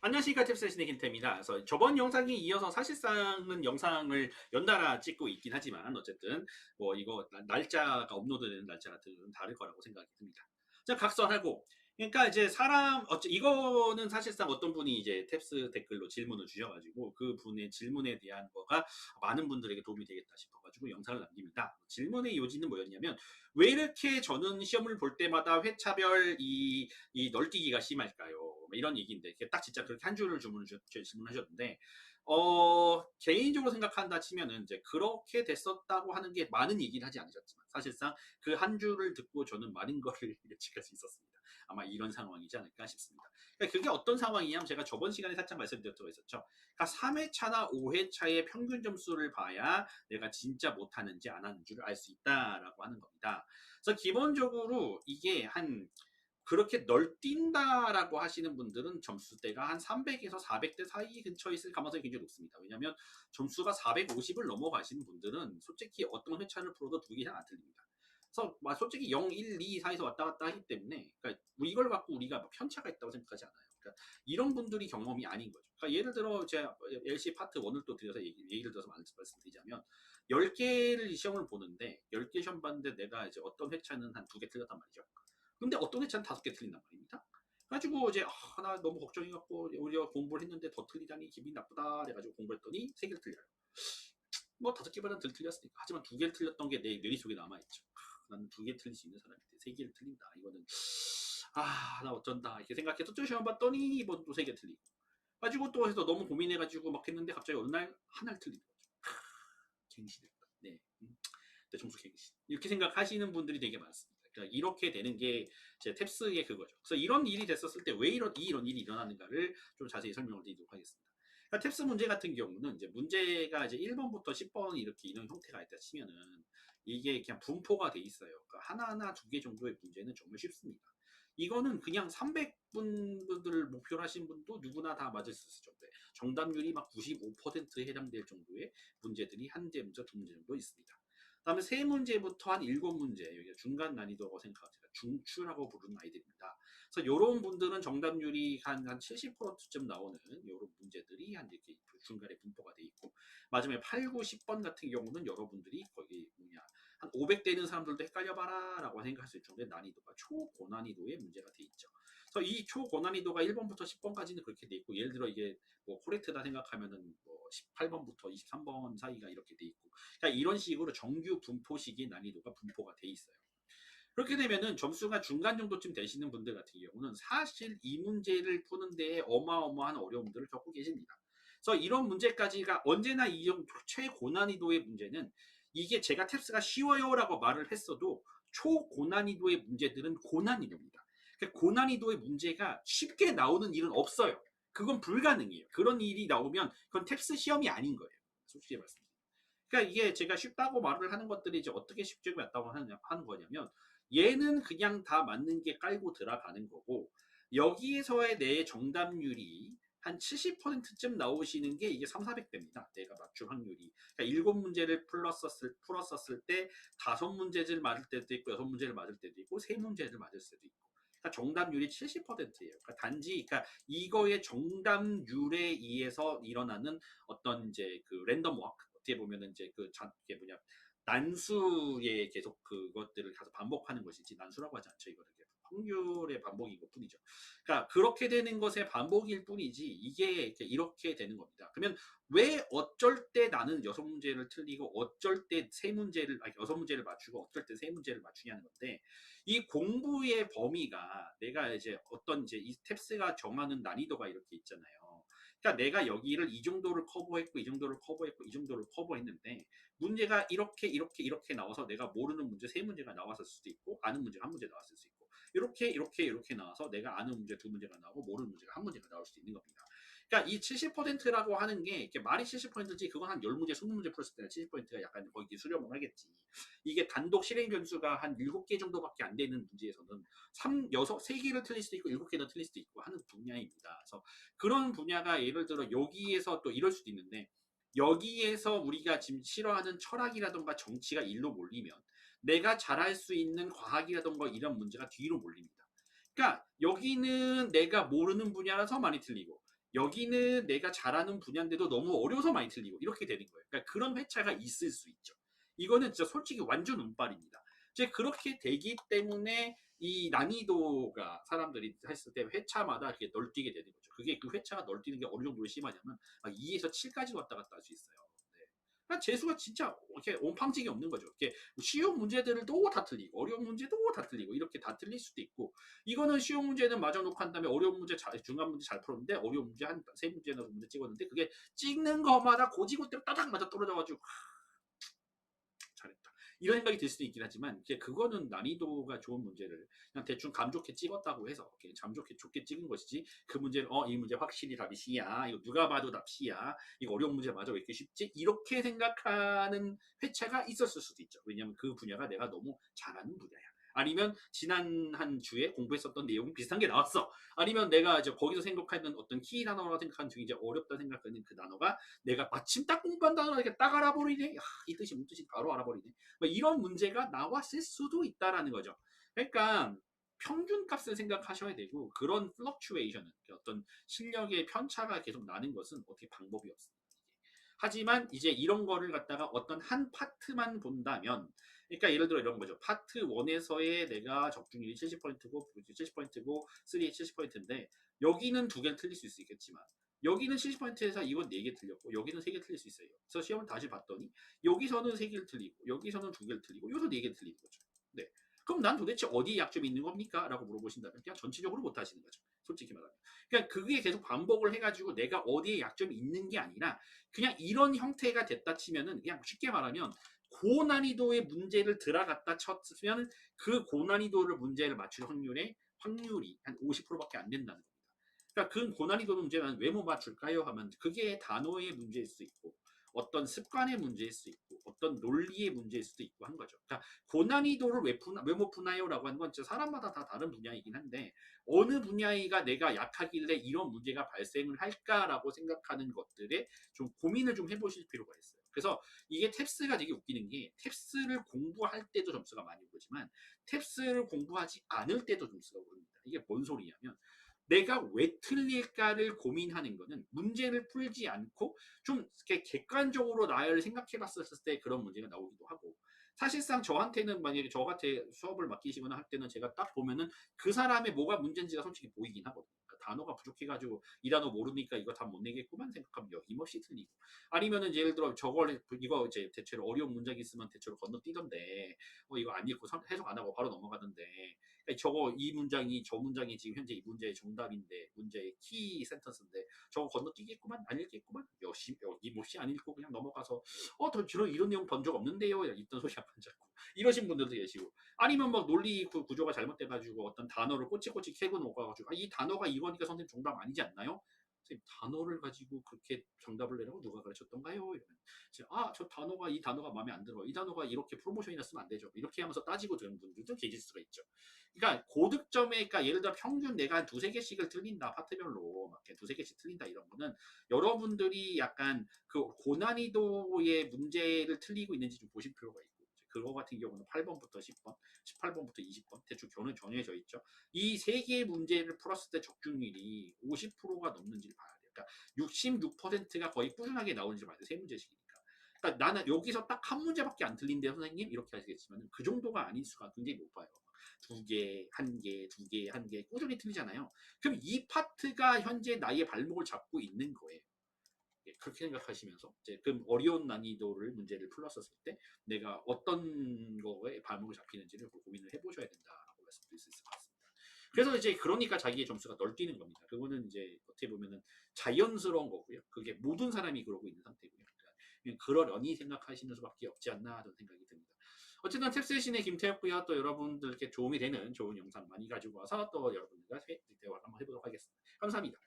안녕하십니까 탭스신의 김태입니다. 그래서 저번 영상에 이어서 사실상은 영상을 연달아 찍고 있긴 하지만 어쨌든 뭐 이거 날짜가 업로드되는 날짜 같은 건 다를 거라고 생각이 듭니다. 자, 각설하고 그러니까 이제 이거는 사실상 어떤 분이 이제 탭스 댓글로 질문을 주셔가지고 그 분의 질문에 대한 거가 많은 분들에게 도움이 되겠다 싶어가지고 영상을 남깁니다. 질문의 요지는 뭐였냐면 왜 이렇게 저는 시험을 볼 때마다 회차별 이 널뛰기가 심할까요? 뭐 이런 얘기인데 딱 진짜 그렇게 한 줄을 질문하셨는데 개인적으로 생각한다 치면은 이제 그렇게 됐었다고 하는 게 많은 얘기를 하지 않으셨지만 사실상 그 한 줄을 듣고 저는 많은 거를 예측할 수 있었습니다. 아마 이런 상황이지 않을까 싶습니다. 그러니까 그게 어떤 상황이냐면 제가 저번 시간에 살짝 말씀드렸던 거 있었죠. 그러니까 3회차나 5회차의 평균 점수를 봐야 내가 진짜 못하는지 안 하는지를 알 수 있다라고 하는 겁니다. 그래서 기본적으로 이게 그렇게 널뛴다라고 하시는 분들은 점수대가 한 300에서 400대 사이 근처에 있을 가능성이 굉장히 높습니다. 왜냐하면 점수가 450을 넘어가시는 분들은 솔직히 어떤 회차를 풀어도 두 개 잘 안 틀립니다. 그래서 솔직히 0, 1, 2 사이에서 왔다 갔다 하기 때문에 그러니까 이걸 갖고 우리가 편차가 있다고 생각하지 않아요. 그러니까 이런 분들이 경험이 아닌 거죠. 그러니까 예를 들어 제가 LC 파트 1을 또 드려서 얘기를 들어서 말씀드리자면 10개를 시험을 보는데 10개 시험 봤는데 내가 이제 어떤 회차는 한 2개 틀렸단 말이죠. 근데 어떤 회차는 5개 틀린단 말입니다. 가지고 이제 나 너무 걱정해갖고 오히려 공부를 했는데 더 틀리다니 기분이 나쁘다 그래가지고 공부했더니 3개를 틀려요. 뭐 5개보다는 덜 틀렸으니까. 하지만 2개를 틀렸던 게 내 뇌리 속에 남아있죠. 나는 2개 틀릴 수 있는 사람인데 3개를 틀린다. 이거는 나 어쩐다 이렇게 생각해서 또 시험 봤더니 이번도 3개 틀리고 가지고 또 해서 너무 고민해가지고 막 했는데 갑자기 어느 날 하나를 틀리는 거죠. 갱신했다. 네. 내 점수 갱신. 이렇게 생각하시는 분들이 되게 많습니다. 그러니까 이렇게 되는 게 제 탭스의 그거죠. 그래서 이런 일이 됐었을 때 왜 이런 일이 일어나는가를 좀 자세히 설명을 드리도록 하겠습니다. 그러니까 탭스 문제 같은 경우는 이제 문제가 이제 1번부터 10번 이렇게 이런 형태가 있다 치면은 이게 그냥 분포가 돼 있어요. 그러니까 하나하나 2개 정도의 문제는 정말 쉽습니다. 이거는 그냥 300분들을 목표로 하신 분도 누구나 다 맞을 수 있을 정도의 정답률이 막 95%에 해당될 정도의 문제들이 한 문제, 두 문제 정도 있습니다. 그다음에 세 문제부터 한 7문제, 여기가 중간 난이도라고 생각하세요. 중추라고 부르는 아이들입니다. 그래서 이런 분들은 정답률이 한 70%쯤 나오는 이런 문제들이 한 이렇게 중간에 분포가 돼 있고, 마지막에 8, 9, 10번 같은 경우는 여러분들이 거기 한 500 되는 사람들도 헷갈려봐라라고 생각할 수 있을 정도의 난이도가 초고난이도의 문제가 돼 있죠. 그래서 이 초고난이도가 1번부터 10번까지는 그렇게 돼 있고, 예를 들어 이게 뭐 코렉트다 생각하면은 뭐 18번부터 23번 사이가 이렇게 돼 있고, 그러니까 이런 식으로 정규 분포식의 난이도가 분포가 돼 있어요. 그렇게 되면은 점수가 중간 정도쯤 되시는 분들 같은 경우는 사실 이 문제를 푸는 데에 어마어마한 어려움들을 겪고 계십니다. 그래서 이런 문제까지가 언제나 이 최고난이도의 문제는 이게 제가 탭스가 쉬워요라고 말을 했어도 초고난이도의 문제들은 고난이도입니다. 그러니까 고난이도의 문제가 쉽게 나오는 일은 없어요. 그건 불가능해요. 그런 일이 나오면 그건 탭스 시험이 아닌 거예요. 솔직히 말씀드리면. 그러니까 이게 제가 쉽다고 말을 하는 것들이 이제 어떻게 쉽게 맞다고 하는 거냐면 얘는 그냥 다 맞는 게 깔고 들어가는 거고 여기에서의 내 정답률이 한 70%쯤 나오시는 게 이게 3, 400대입니다. 내가 맞출 확률이. 그러니까 7문제를 풀었었을 때 5문제를 맞을 때도 있고 6문제를 맞을 때도 있고 3문제를 맞을 때도 있고. 그러니까 정답률이 70%예요. 그러니까 단지 이거의 정답률에 의해서 일어나는 어떤 이제 그 랜덤 워크 어떻게 보면은 이제 그게 뭐냐 난수의 계속 그것들을 가서 반복하는 것이지 난수라고 하지 않죠. 이거는 확률의 반복인 것 뿐이죠. 그러니까 그렇게 되는 것의 반복일 뿐이지 이게 이렇게 되는 겁니다. 그러면 왜 어쩔 때 나는 6문제를 틀리고 어쩔 때 6문제를 맞추고 어쩔 때 3문제를 맞추냐는 건데 이 공부의 범위가 내가 이제 어떤 이제 이 탭스가 정하는 난이도가 이렇게 있잖아요. 그러니까 내가 여기를 이 정도를 커버했고 이 정도를 커버했고 이 정도를 커버했는데 문제가 이렇게 나와서 내가 모르는 문제 3문제가 나왔을 수도 있고 아는 문제가 1문제 나왔을 수 있고 이렇게 나와서 내가 아는 문제 2문제가 나오고 모르는 문제가 1문제가 나올 수도 있는 겁니다. 그러니까 이 70%라고 하는 게 이렇게 말이 70%지 그건 한 10문제 20문제 풀었을 때는 70%가 약간 거기 수렴을 하겠지. 이게 단독 실행 변수가 한 7개 정도밖에 안 되는 문제에서는 3개를 틀릴 수도 있고 7개는 틀릴 수도 있고 하는 분야입니다. 그래서 그런 분야가 예를 들어 여기에서 또 이럴 수도 있는데 여기에서 우리가 지금 싫어하는 철학이라던가 정치가 일로 몰리면 내가 잘할 수 있는 과학이라던가 이런 문제가 뒤로 몰립니다. 그러니까 여기는 내가 모르는 분야라서 많이 틀리고 여기는 내가 잘하는 분야인데도 너무 어려워서 많이 틀리고 이렇게 되는 거예요. 그러니까 그런 회차가 있을 수 있죠. 이거는 진짜 솔직히 완전 운빨입니다. 이제 그렇게 되기 때문에 이 난이도가 사람들이 했을 때 회차마다 이렇게 널뛰게 되는 거죠. 그게 그 회차가 널뛰는 게 어느 정도로 심하냐면 2에서 7까지 왔다 갔다 할 수 있어요. 네. 그러니까 재수가 진짜 이렇게 온팡지게 없는 거죠. 이렇게 쉬운 문제들을 또 다 틀리고 어려운 문제도 다 틀리고 이렇게 다 틀릴 수도 있고 이거는 쉬운 문제는 마저 놓고 한 다음에 어려운 문제 중간 문제 잘 풀었는데 어려운 문제 한 세 문제나 문제 찍었는데 그게 찍는 것마다 고지고대로 따닥 맞아 떨어져가지고 잘했다. 이런 생각이 들 수도 있긴 하지만 그거는 난이도가 좋은 문제를 그냥 대충 감 좋게 찍었다고 해서 감 좋게 찍은 것이지 그 문제는 이 문제 확실히 답이 C야. 이거 누가 봐도 답 C야. 이거 어려운 문제 맞아 왜 이렇게 쉽지? 이렇게 생각하는 회차가 있었을 수도 있죠. 왜냐하면 그 분야가 내가 너무 잘하는 분야야. 아니면 지난 한 주에 공부했었던 내용이 비슷한 게 나왔어. 아니면 내가 이제 거기서 생각하는 어떤 키 단어라고 생각하는 중에 이제 어렵다 생각하는 그 단어가 내가 마침 딱 공부한 단어를 이렇게 딱 알아버리네. 이 뜻이 무슨 뜻인지 바로 알아버리네. 뭐 이런 문제가 나왔을 수도 있다라는 거죠. 그러니까 평균값을 생각하셔야 되고 그런 플럭추에이션은 어떤 실력의 편차가 계속 나는 것은 어떻게 방법이 없습니다. 하지만 이제 이런 거를 갖다가 어떤 한 파트만 본다면 그러니까 예를 들어 이런 거죠. 파트 1에서의 내가 적중률이 70%고 70%고 3에 70%인데 여기는 두 개를 틀릴 수 있겠지만 여기는 70%에서 이건 4개 틀렸고 여기는 3개 틀릴 수 있어요. 그래서 시험을 다시 봤더니 여기서는 3개를 틀리고 여기서는 2개를 틀리고 여기서 4개를 틀리는 거죠. 네. 그럼 난 도대체 어디에 약점이 있는 겁니까? 라고 물어보신다면 그냥 전체적으로 못 하시는 거죠. 솔직히 말하면. 그러니까 그게 계속 반복을 해가지고 내가 어디에 약점이 있는 게 아니라 그냥 이런 형태가 됐다 치면은 그냥 쉽게 말하면 고난이도의 문제를 들어갔다 쳤으면 그 고난이도를 문제를 맞출 확률이 한 50%밖에 안 된다는 겁니다. 그러니까 그 고난이도 문제는 왜 못 맞출까요? 하면 그게 단어의 문제일 수 있고 어떤 습관의 문제일 수 있고 어떤 논리의 문제일 수도 있고 한 거죠. 그러니까 고난이도를 왜 못 푸나요? 라고 하는 건 진짜 사람마다 다 다른 분야이긴 한데 어느 분야가 내가 약하길래 이런 문제가 발생을 할까라고 생각하는 것들에 좀 고민을 좀 해보실 필요가 있어요. 그래서 이게 탭스가 되게 웃기는 게 탭스를 공부할 때도 점수가 많이 오르지만 탭스를 공부하지 않을 때도 점수가 오릅니다. 이게 뭔 소리냐면 내가 왜 틀릴까를 고민하는 거는 문제를 풀지 않고 좀 이렇게 객관적으로 나를 생각해 봤었을 때 그런 문제가 나오기도 하고 사실상 저한테는 만약에 저한테 수업을 맡기시거나 할 때는 제가 딱 보면은 그 사람의 뭐가 문제인지가 솔직히 보이긴 하거든요. 그러니까 단어가 부족해가지고 이 단어 모르니까 이거 답 못 내겠구만 생각하면 힘없이 틀리고 아니면은 예를 들어 저걸 이거 이제 대체로 어려운 문장이 있으면 대체로 건너뛰던데 이거 안 읽고 해석 안 하고 바로 넘어가던데 저거 이 문장이 저 문장이 지금 현재 이 문제의 정답인데 문제의 키 센턴스인데 저거 건너뛰겠구만 안 읽겠구만 여기 몹시 안 읽고 그냥 넘어가서 저 이런 내용 본 적 없는데요 있던 소리 안 자꾸 이러신 분들도 계시고 아니면 막 논리 구조가 잘못돼가지고 어떤 단어를 꼬치꼬치 캐고 놓아가지고 이 단어가 이거니까 선생님 정답 아니지 않나요? 선생님 단어를 가지고 그렇게 정답을 내라고 누가 가르쳤던가요? 이러면 저 단어가 이 단어가 마음에 안 들어 이 단어가 이렇게 프로모션이나 쓰면 안 되죠 이렇게 하면서 따지고 되는 분들도 계실 수가 있죠. 그러니까 고득점에 그러니까 예를 들어 평균 내가 한 두세 개씩을 틀린다 파트별로 막 이렇게 두세 개씩 틀린다 이런 거는 여러분들이 약간 그 고난이도의 문제를 틀리고 있는지 좀 보실 필요가 있고 그거 같은 경우는 8번부터 10번, 18번부터 20번 대충 교는 정해져 있죠. 이 세 개의 문제를 풀었을 때 적중률이 50%가 넘는지를 봐야 돼요. 그러니까 66%가 거의 꾸준하게 나오는지 봐야 돼요. 세 문제씩이니까. 그러니까 나는 여기서 딱 한 문제밖에 안 틀린데 선생님 이렇게 하시겠지만 그 정도가 아닐 수가 굉장히 높아요. 2개, 1개, 2개, 1개 꾸준히 틀리잖아요. 그럼 이 파트가 현재 나의 발목을 잡고 있는 거예요. 그렇게 생각하시면서 이제 그 어려운 난이도를 문제를 풀었었을 때 내가 어떤 거에 발목을 잡히는지를 고민을 해보셔야 된다라고 말씀드릴 수 있을 것 같습니다. 그래서 이제 그러니까 자기의 점수가 널뛰는 겁니다. 그거는 이제 어떻게 보면은 자연스러운 거고요. 그게 모든 사람이 그러고 있는 상태고요. 그러니까 그러려니 생각하시는 수밖에 없지 않나 하는 생각이 듭니다. 어쨌든 탭세신의 김태혁고요. 또 여러분들께 도움이 되는 좋은 영상 많이 가지고 와서 또 여러분들과 대화를 한번 해보도록 하겠습니다. 감사합니다.